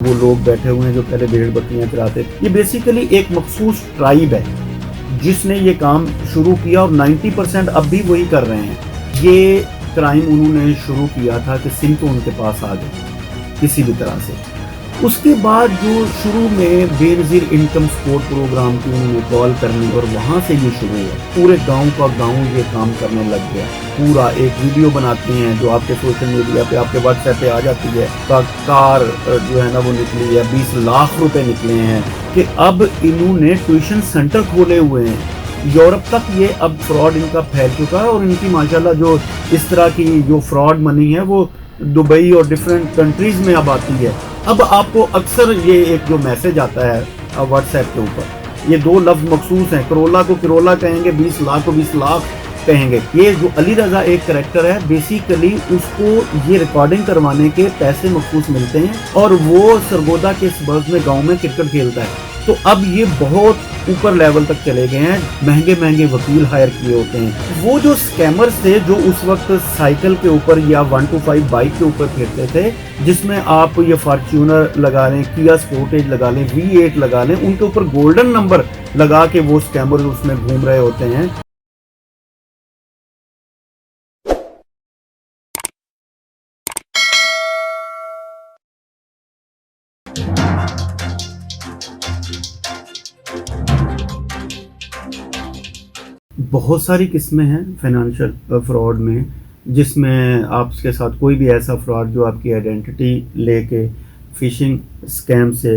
वो लोग बैठे हुए हैं जो पहले भेड़ बकरियां चराते थे। ये बेसिकली एक मखसूस ट्राइब है जिसने ये काम शुरू किया और 90% अब भी वही कर रहे हैं। ये क्राइम उन्होंने शुरू किया था कि सिम तो उनके पास आ गए किसी भी तरह से। उसके बाद जो शुरू में बेनज़ीर इनकम सपोर्ट प्रोग्राम की उन्होंने कॉल करनी और वहाँ से ये शुरू हुआ। पूरे गांव का गांव ये काम करने लग गया। पूरा एक वीडियो बनाते हैं जो आपके सोशल मीडिया पे आपके व्हाट्सएप पे आ जाती है। कार जो है ना वो निकली है, 20 लाख रुपए निकले हैं कि अब इन्होंने ट्यूशन सेंटर खोले हुए हैं। यूरोप तक ये अब फ्रॉड इनका फैल चुका है और इनकी माशाल्लाह जो इस तरह की जो फ्रॉड मनी है वो दुबई और डिफरेंट कंट्रीज में अब आती है। अब आपको अक्सर ये एक जो मैसेज आता है व्हाट्सएप के ऊपर, ये दो लफ्ज़ मखसूस हैं, करोला को किरोला कहेंगे, 20 लाख को 20 लाख कहेंगे। ये जो अली रज़ा एक करेक्टर है, बेसिकली उसको ये रिकॉर्डिंग करवाने के पैसे मखसूस मिलते हैं और वो सरगोदा के सबर्ब में गांव में क्रिकेट खेलता है। तो अब ये बहुत ऊपर लेवल तक चले गए हैं, महंगे महंगे वकील हायर किए होते हैं। वो जो स्कैमर्स थे जो उस वक्त साइकिल के ऊपर या 125 बाइक के ऊपर फिरते थे, जिसमें आप ये फॉर्च्यूनर लगा लें, किया स्पोर्टेज लगा लें, V8 लगा लें, उनके ऊपर गोल्डन नंबर लगा के वो स्कैमर उसमें घूम रहे होते हैं। बहुत सारी किस्में हैं फाइनेंशियल फ्रॉड में, जिसमें आपके साथ कोई भी ऐसा फ्रॉड जो आपकी आइडेंटिटी लेके फिशिंग स्कैम से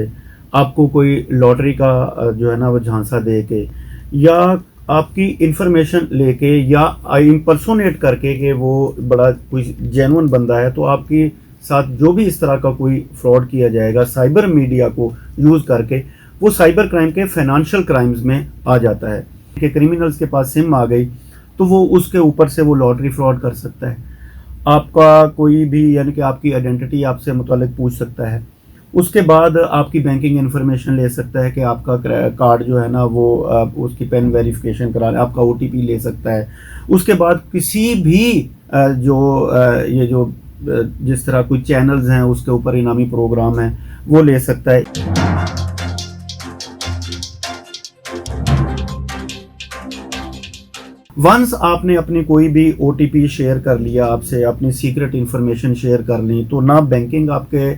आपको कोई लॉटरी का जो है ना वो झांसा दे के या आपकी इंफॉर्मेशन लेके या इम्पर्सोनेट करके कि वो बड़ा कोई जेन्युइन बंदा है, तो आपके साथ जो भी इस तरह का कोई फ्रॉड किया जाएगा साइबर मीडिया को यूज़ करके, वो साइबर क्राइम के फाइनेंशियल क्राइम्स में आ जाता है। कि क्रिमिनल्स के पास सिम आ गई तो वो उसके ऊपर से वो लॉटरी फ्रॉड कर सकता है। आपका कोई भी यानी कि आपकी आइडेंटिटी आपसे मुतालिक पूछ सकता है। उसके बाद आपकी बैंकिंग इन्फॉर्मेशन ले सकता है कि आपका कार्ड जो है ना वो उसकी पेन वेरिफिकेशन करा, आपका OTP ले सकता है। उसके बाद किसी भी ये जो जिस तरह कोई चैनल्स हैं उसके ऊपर इनामी प्रोग्राम है वो ले सकता है। वंस आपने अपनी कोई भी OTP शेयर कर लिया, आपसे अपनी सीक्रेट इन्फॉर्मेशन शेयर कर ली, तो ना बैंकिंग आपके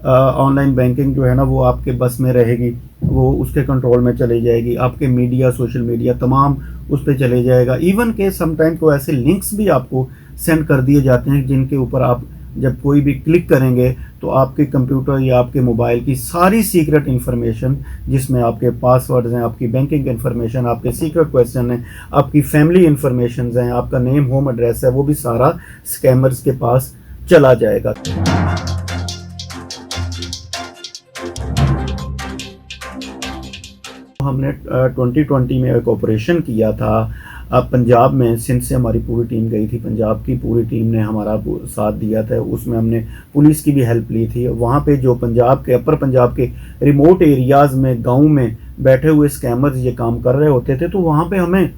ऑनलाइन बैंकिंग जो है ना वो आपके बस में रहेगी, वो उसके कंट्रोल में चली जाएगी। आपके मीडिया, सोशल मीडिया तमाम उस पर चले जाएगा। इवन के समटाइम को ऐसे लिंक्स भी आपको सेंड कर दिए जाते हैं जिनके ऊपर आप जब कोई भी क्लिक करेंगे तो आपके कंप्यूटर या आपके मोबाइल की सारी सीक्रेट इन्फॉर्मेशन, जिसमें आपके पासवर्ड्स हैं, आपकी बैंकिंग इन्फॉर्मेशन, आपके सीक्रेट क्वेश्चन हैं, आपकी फैमिली इन्फॉर्मेशन हैं, आपका नेम, होम एड्रेस है, वो भी सारा स्कैमर्स के पास चला जाएगा। हमने 2020 में एक ऑपरेशन किया था पंजाब में। सिंध से हमारी पूरी टीम गई थी, पंजाब की पूरी टीम ने हमारा साथ दिया था। उसमें हमने पुलिस की भी हेल्प ली थी। वहाँ पे जो पंजाब के अपर पंजाब के रिमोट एरियाज़ में, गांव में बैठे हुए स्कैमर्स ये काम कर रहे होते थे, तो वहाँ पे हमें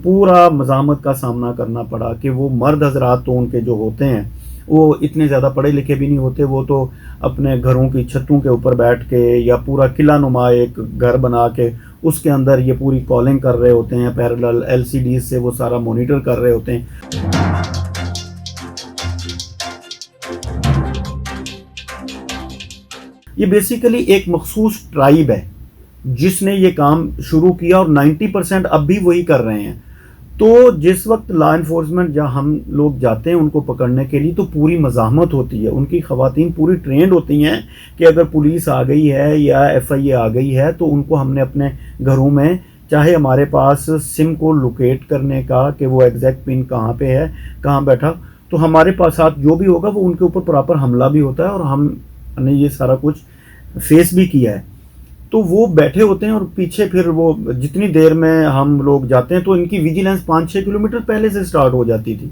पूरा मज़ामत का सामना करना पड़ा कि वो मर्द हजरात तो उनके जो होते हैं वो इतने ज़्यादा पढ़े लिखे भी नहीं होते। वो तो अपने घरों की छतों के ऊपर बैठ के या पूरा किला नुमा एक घर बना के उसके अंदर ये पूरी कॉलिंग कर रहे होते हैं, पैरेलल LCD से वो सारा मॉनिटर कर रहे होते हैं। ये बेसिकली एक मखसूस ट्राइब है जिसने ये काम शुरू किया और 90% अब भी वही कर रहे हैं। तो जिस वक्त लॉ इन्फोर्समेंट जहाँ हम लोग जाते हैं उनको पकड़ने के लिए, तो पूरी मज़ाहमत होती है, उनकी ख़वातीन पूरी ट्रेंड होती हैं कि अगर पुलिस आ गई है या FIA आ गई है तो उनको हमने अपने घरों में, चाहे हमारे पास सिम को लोकेट करने का कि वो एग्जैक्ट पिन कहाँ पे है, कहाँ बैठा, तो हमारे पास साथ जो भी होगा वो उनके ऊपर प्रॉपर हमला भी होता है और हमने ये सारा कुछ फेस भी किया है। तो वो बैठे होते हैं और पीछे फिर वो जितनी देर में हम लोग जाते हैं तो इनकी विजिलेंस 5-6 किलोमीटर पहले से स्टार्ट हो जाती थी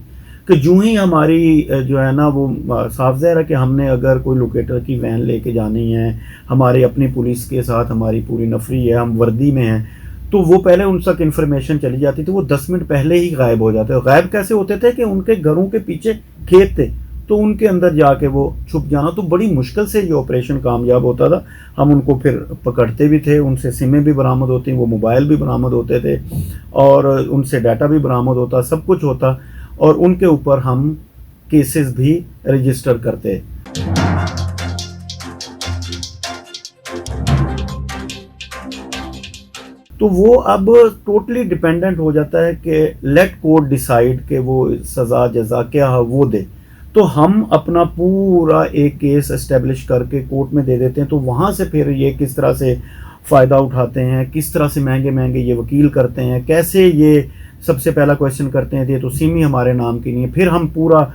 कि जो ही हमारी जो है ना वो साफ ज़ाहिर है कि हमने अगर कोई लोकेटर की वैन लेके जानी है, हमारी अपनी पुलिस के साथ हमारी पूरी नफरी है, हम वर्दी में हैं, तो वो पहले उन तक इन्फॉर्मेशन चली जाती थी। वो 10 मिनट पहले ही गायब हो जाते। गायब कैसे होते थे कि उनके घरों के पीछे खेत थे, तो उनके अंदर जाके वो छुप जाना। तो बड़ी मुश्किल से ये ऑपरेशन कामयाब होता था। हम उनको फिर पकड़ते भी थे, उनसे सिमें भी बरामद होती, वो मोबाइल भी बरामद होते थे और उनसे डाटा भी बरामद होता, सब कुछ होता और उनके ऊपर हम केसेस भी रजिस्टर करते। तो वो अब टोटली डिपेंडेंट हो जाता है कि लेट कोर्ट डिसाइड कि वो सज़ा जज़ा क्या है वो दे। तो हम अपना पूरा एक केस एस्टेब्लिश करके कोर्ट में दे देते हैं। तो वहाँ से फिर ये किस तरह से फ़ायदा उठाते हैं, किस तरह से महंगे महंगे ये वकील करते हैं, कैसे ये सबसे पहला क्वेश्चन करते हैं ये तो सिम ही हमारे नाम की नहीं है। फिर हम पूरा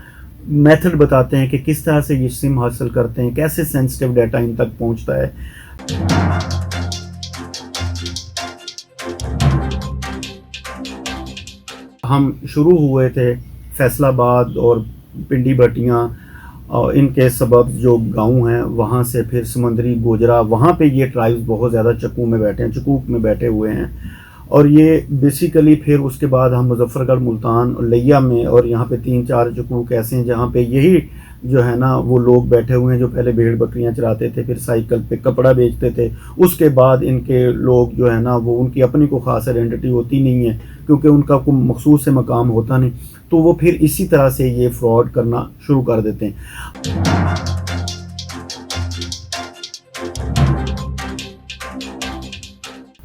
मेथड बताते हैं कि किस तरह से ये सिम हासिल करते हैं, कैसे सेंसिटिव डाटा इन तक पहुँचता है। हम शुरू हुए थे फैसलाबाद और पिंडी भटियाँ और इनके सबब जो गांव हैं वहाँ से, फिर समंदरी गोजरा, वहाँ पे ये ट्राइब्स बहुत ज़्यादा चक्कू में बैठे हैं, चकूक में बैठे हुए हैं। और ये बेसिकली फिर उसके बाद हम मुजफ्फरगढ़, मुल्तान और लिया में, और यहाँ पे 3-4 चकूक ऐसे हैं जहाँ पे यही जो है ना वो लोग बैठे हुए हैं जो पहले भेड़ बकरियां चराते थे, फिर साइकिल पे कपड़ा बेचते थे। उसके बाद इनके लोग जो है ना वो उनकी अपनी को ख़ास आइडेंटिटी होती नहीं है क्योंकि उनका कोई मखसूस से मकाम होता नहीं, तो वो फिर इसी तरह से ये फ्रॉड करना शुरू कर देते हैं।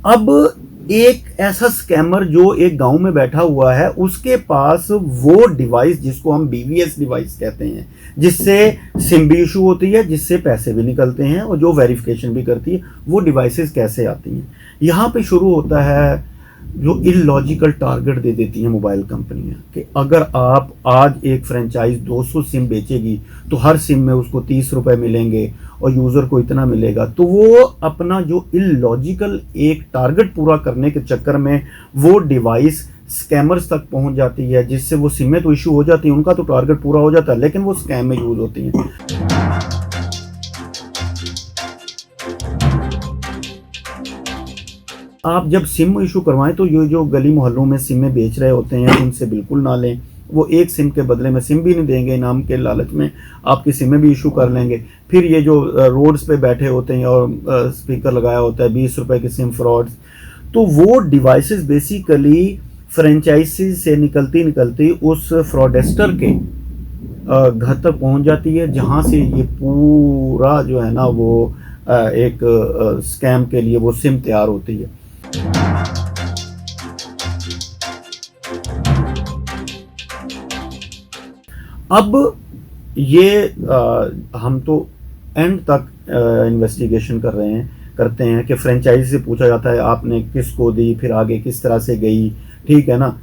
अब एक ऐसा स्कैमर जो एक गांव में बैठा हुआ है, उसके पास वो डिवाइस जिसको हम BVS डिवाइस कहते हैं, जिससे सिम भी इशू होती है, जिससे पैसे भी निकलते हैं और जो वेरिफिकेशन भी करती है, वो डिवाइसेस कैसे आती हैं। यहाँ पे शुरू होता है जो इलॉजिकल टारगेट दे देती हैं मोबाइल कंपनियां कि अगर आप आज एक फ्रेंचाइज 200 सिम बेचेगी तो हर सिम में उसको 30 रुपए मिलेंगे और यूज़र को इतना मिलेगा। तो वो अपना जो इलॉजिकल एक टारगेट पूरा करने के चक्कर में वो डिवाइस स्कैमर्स तक पहुंच जाती है, जिससे वो सिमें तो इशू हो जाती हैं, उनका तो टारगेट पूरा हो जाता है, लेकिन वो स्कैम में यूज़ होती हैं। आप जब सिम इशू करवाएं तो ये जो गली मोहल्लों में सिमें बेच रहे होते हैं उनसे बिल्कुल ना लें। वो एक सिम के बदले में सिम भी नहीं देंगे, इनाम के लालच में आपकी सिमें भी इशू कर लेंगे। फिर ये जो रोड्स पे बैठे होते हैं और स्पीकर लगाया होता है 20 रुपए की सिम फ्रॉड्स, तो वो डिवाइसेस बेसिकली फ्रेंचाइजी से निकलती उस फ्रॉडेस्टर के घर तक पहुंच जाती है, जहां से ये पूरा जो है ना वो एक स्कैम के लिए वो सिम तैयार होती है। अब ये हम तो एंड तक इन्वेस्टिगेशन करते हैं कि फ्रेंचाइजी से पूछा जाता है आपने किसको दी, फिर आगे किस तरह से गई, ठीक है ना,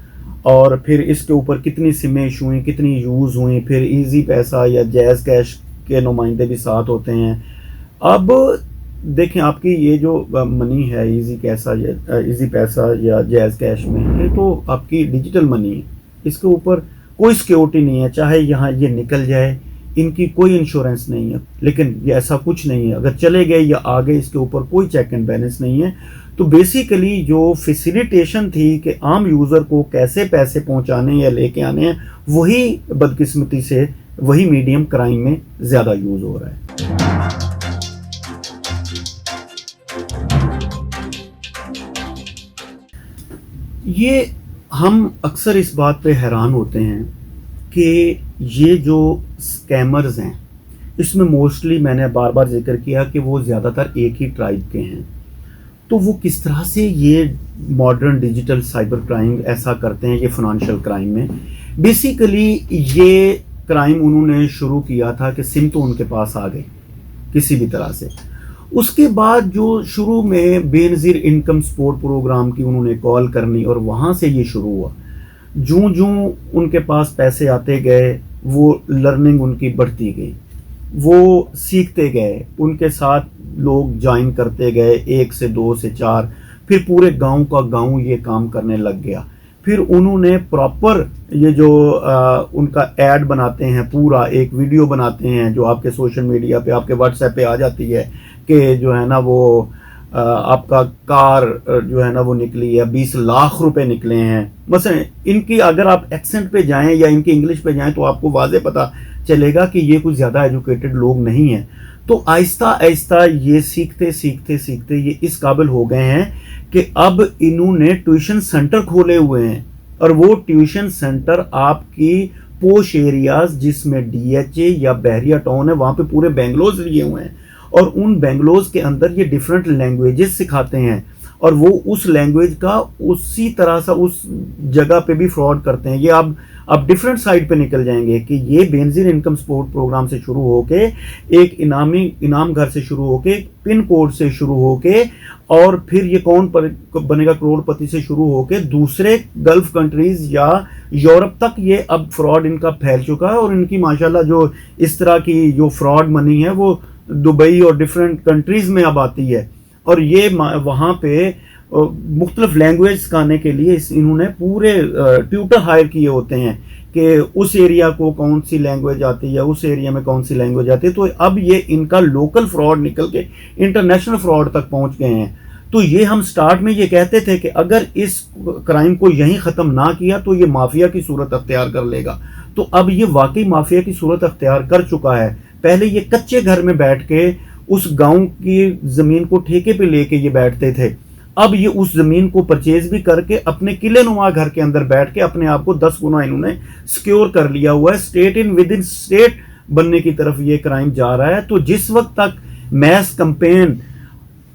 और फिर इसके ऊपर कितनी सिमें इशू हुई, कितनी यूज़ हुई। फिर इजी पैसा या जैज़ कैश के नुमाइंदे भी साथ होते हैं। अब देखें आपकी ये जो मनी है इजी पैसा या जैज़ कैश में, ये तो आपकी डिजिटल मनी है, इसके ऊपर कोई सिक्योरिटी नहीं है, चाहे यहाँ ये निकल जाए, इनकी कोई इंश्योरेंस नहीं है। लेकिन ये ऐसा कुछ नहीं है, अगर चले गए या आ गए इसके ऊपर कोई चेक एंड बैलेंस नहीं है। तो बेसिकली जो फैसिलिटेशन थी कि आम यूज़र को कैसे पैसे पहुंचाने या लेके आने हैं, वही बदकिस्मती से वही मीडियम क्राइम में ज़्यादा यूज़ हो रहा है। ये हम अक्सर इस बात पे हैरान होते हैं कि ये जो स्कैमर्स हैं इसमें मोस्टली मैंने बार बार जिक्र किया कि वो ज़्यादातर एक ही ट्राइब के हैं। तो वो किस तरह से ये मॉडर्न डिजिटल साइबर क्राइम ऐसा करते हैं, ये फाइनेंशियल क्राइम में बेसिकली ये क्राइम उन्होंने शुरू किया था कि सिम तो उनके पास आ गई किसी भी तरह से। उसके बाद जो शुरू में बेनज़ीर इनकम सपोर्ट प्रोग्राम की उन्होंने कॉल करनी और वहाँ से ये शुरू हुआ। जूं उनके पास पैसे आते गए वो लर्निंग उनकी बढ़ती गई, वो सीखते गए, उनके साथ लोग ज्वाइन करते गए, 1 से 2 से 4, फिर पूरे गांव का गांव ये काम करने लग गया। फिर उन्होंने प्रॉपर ये जो उनका ऐड बनाते हैं, पूरा एक वीडियो बनाते हैं जो आपके सोशल मीडिया पे, आपके व्हाट्सएप पे आ जाती है कि जो है ना वो आपका कार जो है ना वो निकली है, 20 लाख रुपए निकले हैं। बस इनकी अगर आप एक्सेंट पे जाएं या इनकी इंग्लिश पे जाएं तो आपको वाज़े पता चलेगा कि ये कुछ ज़्यादा एजुकेटेड लोग नहीं हैं। तो आहिस्ता आहिस्ता ये सीखते सीखते सीखते ये इस काबिल हो गए हैं कि अब इन्होंने ट्यूशन सेंटर खोले हुए हैं, और वो ट्यूशन सेंटर आपकी पोश एरियाज जिसमें डीएचए या बहरिया टाउन है वहाँ पे पूरे बेंगलोज लिए हुए हैं, और उन बेंगलोज के अंदर ये डिफरेंट लैंग्वेजेस सिखाते हैं, और वो उस लैंग्वेज का उसी तरह से उस जगह पे भी फ्रॉड करते हैं। ये अब डिफरेंट साइड पे निकल जाएंगे कि ये बेनजीर इनकम सपोर्ट प्रोग्राम से शुरू होके एक इनाम घर से शुरू होके पिन कोड से शुरू होके और फिर ये कौन बनेगा करोड़पति से शुरू होके दूसरे गल्फ कंट्रीज या यूरोप तक ये अब फ्रॉड इनका फैल चुका है। और इनकी माशाल्लाह जो इस तरह की जो फ्रॉड मनी है वो दुबई और डिफरेंट कंट्रीज में अब आती है, और ये वहाँ पे मुख्तलिफ लैंग्वेज सिखाने के लिए इन्होंने पूरे ट्यूटर हायर किए होते हैं कि उस एरिया को कौन सी लैंग्वेज आती है, उस एरिया में कौन सी लैंग्वेज आती है। तो अब ये इनका लोकल फ्रॉड निकल के इंटरनेशनल फ्रॉड तक पहुंच गए हैं। तो ये हम स्टार्ट में ये कहते थे कि अगर इस क्राइम को यहीं ख़त्म ना किया तो ये माफिया की सूरत अख्तियार कर लेगा। तो अब ये वाकई माफिया की सूरत अख्तियार कर चुका है। पहले ये कच्चे घर में बैठ के उस गांव की ज़मीन को ठेके पे लेके ये बैठते थे, अब ये उस ज़मीन को परचेज भी करके अपने किले नुमा घर के अंदर बैठ के अपने आप को 10 गुना इन्होंने सिक्योर कर लिया हुआ है। State in with in state बनने की तरफ ये क्राइम जा रहा है। तो जिस वक्त तक मैस कैंपेन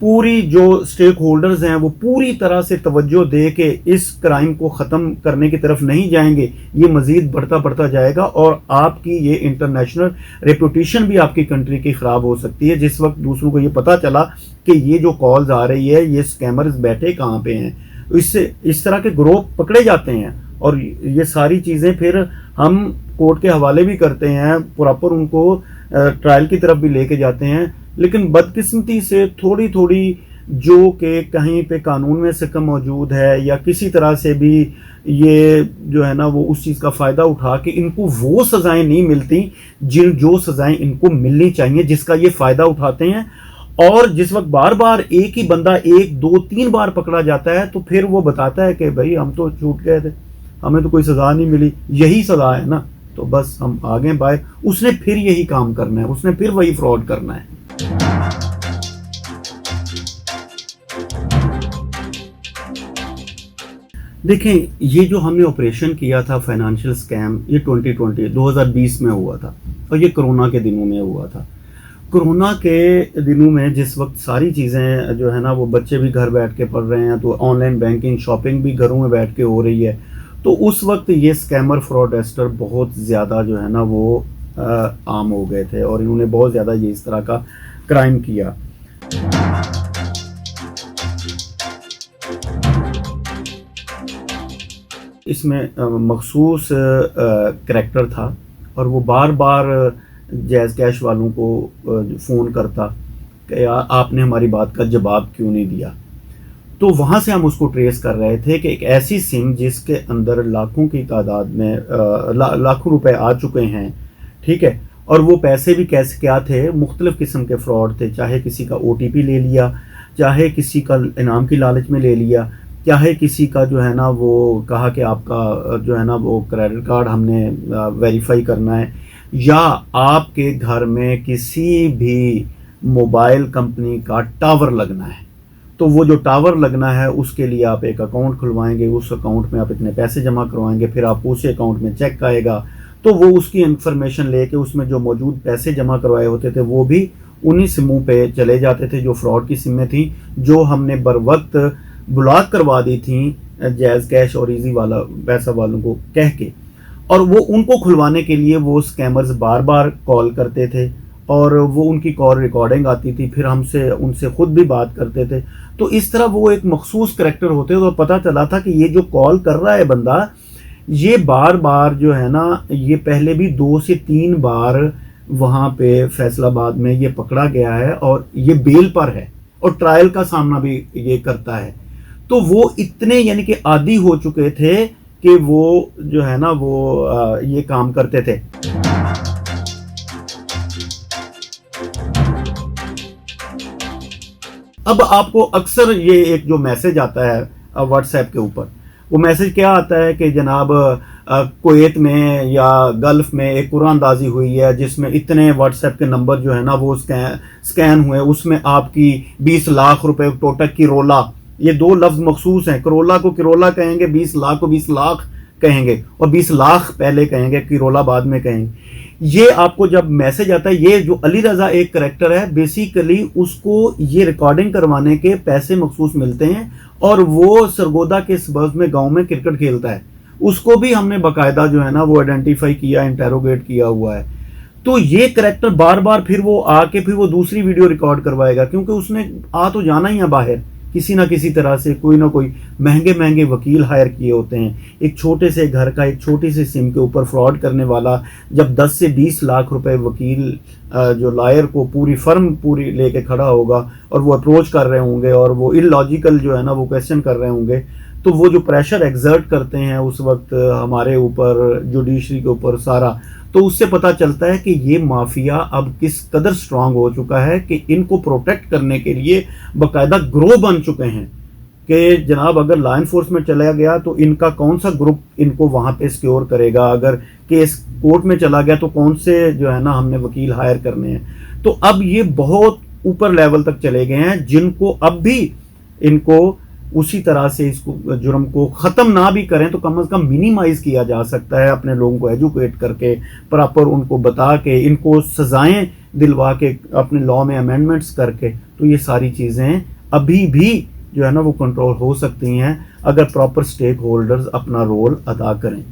पूरी जो स्टेक होल्डर्स हैं वो पूरी तरह से तवज्जो दे के इस क्राइम को ख़त्म करने की तरफ नहीं जाएंगे, ये मज़ीद बढ़ता बढ़ता जाएगा और आपकी ये इंटरनेशनल रेपुटेशन भी आपकी कंट्री की ख़राब हो सकती है। जिस वक्त दूसरों को ये पता चला कि ये जो कॉल्स आ रही है ये स्कैमर्स बैठे कहाँ पे हैं, इससे इस तरह के ग्रोह पकड़े जाते हैं और ये सारी चीज़ें फिर हम कोर्ट के हवाले भी करते हैं, प्रॉपर उनको ट्रायल की तरफ भी लेके जाते हैं। लेकिन बदकिस्मती से थोड़ी थोड़ी जो कि कहीं पे कानून में सिकम मौजूद है या किसी तरह से भी ये जो है ना वो उस चीज़ का फ़ायदा उठा के इनको वो सज़ाएं नहीं मिलती जो सज़ाएं इनको मिलनी चाहिए, जिसका ये फ़ायदा उठाते हैं। और जिस वक्त बार बार एक ही बंदा 1, 2, 3 बार पकड़ा जाता है तो फिर वो बताता है कि भाई हम तो छूट गए थे, हमें तो कोई सज़ा नहीं मिली, यही सज़ा है ना, तो बस हम आ गए बाहर। उसने फिर यही काम करना है, उसने फिर वही फ्रॉड करना है। देखें, ये जो हमने ऑपरेशन किया था फाइनेंशियल स्कैम, ये 2020 में हुआ था और ये कोरोना के दिनों में हुआ था। कोरोना के दिनों में जिस वक्त सारी चीज़ें जो है ना वो बच्चे भी घर बैठ के पढ़ रहे हैं, तो ऑनलाइन बैंकिंग शॉपिंग भी घरों में बैठ के हो रही है, तो उस वक्त ये स्कैमर फ्रॉडस्टर बहुत ज़्यादा जो है ना वो आम हो गए थे और इन्होंने बहुत ज़्यादा ये इस तरह का क्राइम किया। इसमें मखसूस करैक्टर था और वो बार बार जैज़ कैश वालों को फ़ोन करता कि यार आपने हमारी बात का जवाब क्यों नहीं दिया। तो वहाँ से हम उसको ट्रेस कर रहे थे कि एक ऐसी सिम जिसके अंदर लाखों की तादाद में लाखों रुपए आ चुके हैं, ठीक है, और वो पैसे भी कैसे क्या थे, मुख्तलिफ़ किस्म के फ्रॉड थे, चाहे किसी का OTP ले लिया, चाहे किसी का इनाम की लालच में ले लिया, चाहे किसी का जो है ना वो कहा कि आपका जो है ना वो क्रेडिट कार्ड हमने वेरीफाई करना है, या आपके घर में किसी भी मोबाइल कंपनी का टावर लगना है, तो वो जो टावर लगना है उसके लिए आप एक अकाउंट खुलवाएंगे, उस अकाउंट में आप इतने पैसे जमा करवाएंगे, फिर आपको उसी अकाउंट में चेक आएगा, तो वो उसकी इंफॉर्मेशन लेके उसमें जो मौजूद पैसे जमा करवाए होते थे वो भी उन्हीं सिमों पे चले जाते थे जो फ्रॉड की सिमें थी, जो हमने बर वक्त ब्लॉक करवा दी थी जैज़ कैश और इजी वाला पैसा वालों को कह के। और वो उनको खुलवाने के लिए वो स्कैमर्स बार बार कॉल करते थे और वो उनकी कॉल रिकॉर्डिंग आती थी, फिर हमसे उनसे ख़ुद भी बात करते थे। तो इस तरह वो एक मखसूस करैक्टर होते, तो पता चला था कि ये जो कॉल कर रहा है बंदा, ये बार बार जो है ना ये पहले भी 2 से 3 बार वहाँ पे फैसलाबाद में ये पकड़ा गया है और ये बेल पर है और ट्रायल का सामना भी ये करता है। तो वो इतने यानी कि आदी हो चुके थे कि वो जो है ना वो ये काम करते थे। अब आपको अक्सर ये एक जो मैसेज आता है व्हाट्सएप के ऊपर, वो मैसेज क्या आता है कि जनाब कुवैत में या गल्फ में एक कुरानदाजी हुई है जिसमें इतने व्हाट्सएप के नंबर जो है ना वो स्कैन हुए, उसमें आपकी 20 लाख रुपए टोटल किरोला, ये दो लफ्ज मखसूस हैं, करोला को किरोला कहेंगे, 20 लाख को 20 लाख कहेंगे और 20 लाख पहले कहेंगे, किरोला बाद में कहेंगे। ये आपको जब मैसेज आता है, ये जो अली रजा एक करेक्टर है बेसिकली उसको ये रिकॉर्डिंग करवाने के पैसे मखसूस मिलते हैं और वो सरगोदा के सबर्ब में गांव में क्रिकेट खेलता है, उसको भी हमने बाकायदा जो है ना वो आइडेंटिफाई किया, इंटेरोगेट किया हुआ है। तो ये करेक्टर बार बार फिर वो आके फिर वो दूसरी वीडियो रिकॉर्ड करवाएगा क्योंकि उसने आ तो जाना ही है बाहर, किसी ना किसी तरह से कोई ना कोई महंगे महंगे वकील हायर किए होते हैं। एक छोटे से घर का एक छोटी सी सिम के ऊपर फ्रॉड करने वाला जब 10 से 20 लाख रुपए वकील जो लॉयर को पूरी फर्म पूरी लेके खड़ा होगा और वो अप्रोच कर रहे होंगे और वो इलॉजिकल जो है ना वो क्वेश्चन कर रहे होंगे, तो वो जो प्रेशर एग्जर्ट करते हैं उस वक्त हमारे ऊपर, जुडिशरी के ऊपर सारा, तो उससे पता चलता है कि ये माफिया अब किस कदर स्ट्रांग हो चुका है कि इनको प्रोटेक्ट करने के लिए बाकायदा ग्रोह बन चुके हैं कि जनाब अगर लॉ एनफोर्समेंट चला गया तो इनका कौन सा ग्रुप इनको वहां पे सिक्योर करेगा, अगर केस कोर्ट में चला गया तो कौन से जो है ना हमने वकील हायर करने हैं। तो अब ये बहुत ऊपर लेवल तक चले गए हैं जिनको अब भी इनको उसी तरह से इसको जुर्म को ख़त्म ना भी करें तो कम से कम मिनिमाइज किया जा सकता है, अपने लोगों को एजुकेट करके, प्रॉपर उनको बता के, इनको सजाएं दिलवा के, अपने लॉ में अमेंडमेंट्स करके, तो ये सारी चीज़ें अभी भी जो है ना वो कंट्रोल हो सकती हैं अगर प्रॉपर स्टेक होल्डर्स अपना रोल अदा करें।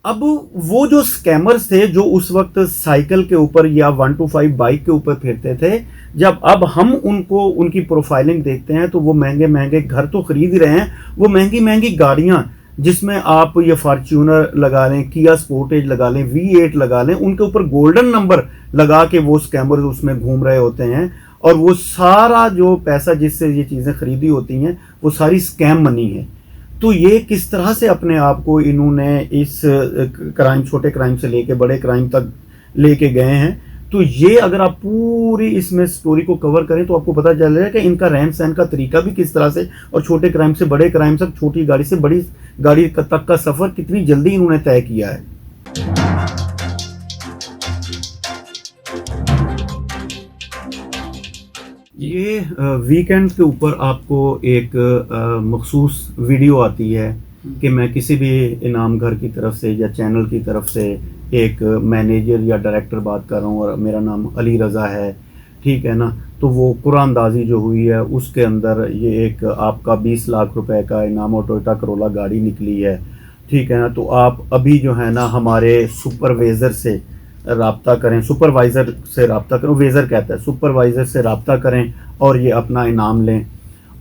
अब वो जो स्कैमर्स थे जो उस वक्त साइकिल के ऊपर या 125 बाइक के ऊपर फिरते थे, जब अब हम उनको उनकी प्रोफाइलिंग देखते हैं तो वो महंगे महंगे घर तो खरीद ही रहे हैं, वो महंगी महंगी गाड़ियां जिसमें आप ये फॉर्च्यूनर लगा लें, किया स्पोर्टेज लगा लें, V8 लगा लें, उनके ऊपर गोल्डन नंबर लगा के वो स्कैमर्स उसमें घूम रहे होते हैं और वो सारा जो पैसा जिससे ये चीज़ें खरीदी होती हैं वो सारी स्कैम मनी है। तो ये किस तरह से अपने आप को इन्होंने इस क्राइम, छोटे क्राइम से लेके बड़े क्राइम तक लेके गए हैं, तो ये अगर आप पूरी इसमें स्टोरी को कवर करें तो आपको पता चलेगा कि इनका रहन सहन का तरीका भी किस तरह से, और छोटे क्राइम से बड़े क्राइम तक, छोटी गाड़ी से बड़ी गाड़ी तक का सफर कितनी जल्दी इन्होंने तय किया है। ये वीकेंड के ऊपर आपको एक मखसूस वीडियो आती है कि मैं किसी भी इनाम घर की तरफ से या चैनल की तरफ से एक मैनेजर या डायरेक्टर बात कर रहा हूँ और मेरा नाम अली रज़ा है, ठीक है ना। तो वो कुरानदाजी जो हुई है उसके अंदर ये एक आपका 20 लाख रुपए का इनाम और टोयोटा करोला गाड़ी निकली है, ठीक है ना। तो आप अभी जो है ना हमारे सुपरवाइज़र से राब्ता करें, सुपरवाइज़र से राब्ता करें, वेज़र कहता है, सुपरवाइज़र से राब्ता करें और ये अपना इनाम लें।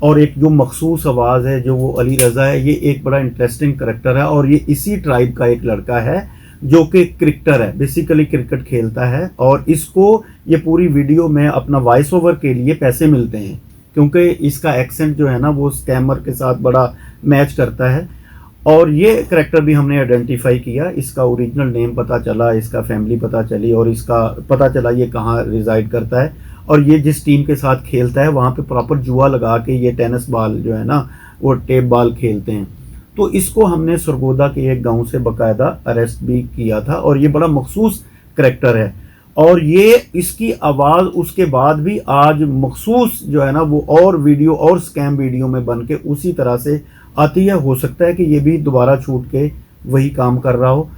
और एक जो मखसूस आवाज़ है जो वो अली रज़ा है, ये एक बड़ा इंटरेस्टिंग करैक्टर है और ये इसी ट्राइब का एक लड़का है जो कि क्रिकेटर है, बेसिकली क्रिकेट खेलता है और इसको ये पूरी वीडियो में अपना वॉइस ओवर के लिए पैसे मिलते हैं क्योंकि इसका एक्सेंट जो है ना वो स्कैमर के साथ बड़ा मैच करता है। और ये करैक्टर भी हमने आइडेंटिफाई किया, इसका ओरिजिनल नेम पता चला, इसका फैमिली पता चली और इसका पता चला ये कहाँ रिजाइड करता है और ये जिस टीम के साथ खेलता है वहाँ पे प्रॉपर जुआ लगा के ये टेनिस बॉल जो है ना वो टेप बॉल खेलते हैं। तो इसको हमने सरगोदा के एक गांव से बाकायदा अरेस्ट भी किया था और ये बड़ा मखसूस करैक्टर है और ये इसकी आवाज़ उसके बाद भी आज मखसूस जो है ना वो और वीडियो और स्कैम वीडियो में बन के उसी तरह से आती है। हो सकता है कि ये भी दोबारा छूट के वही काम कर रहा हो।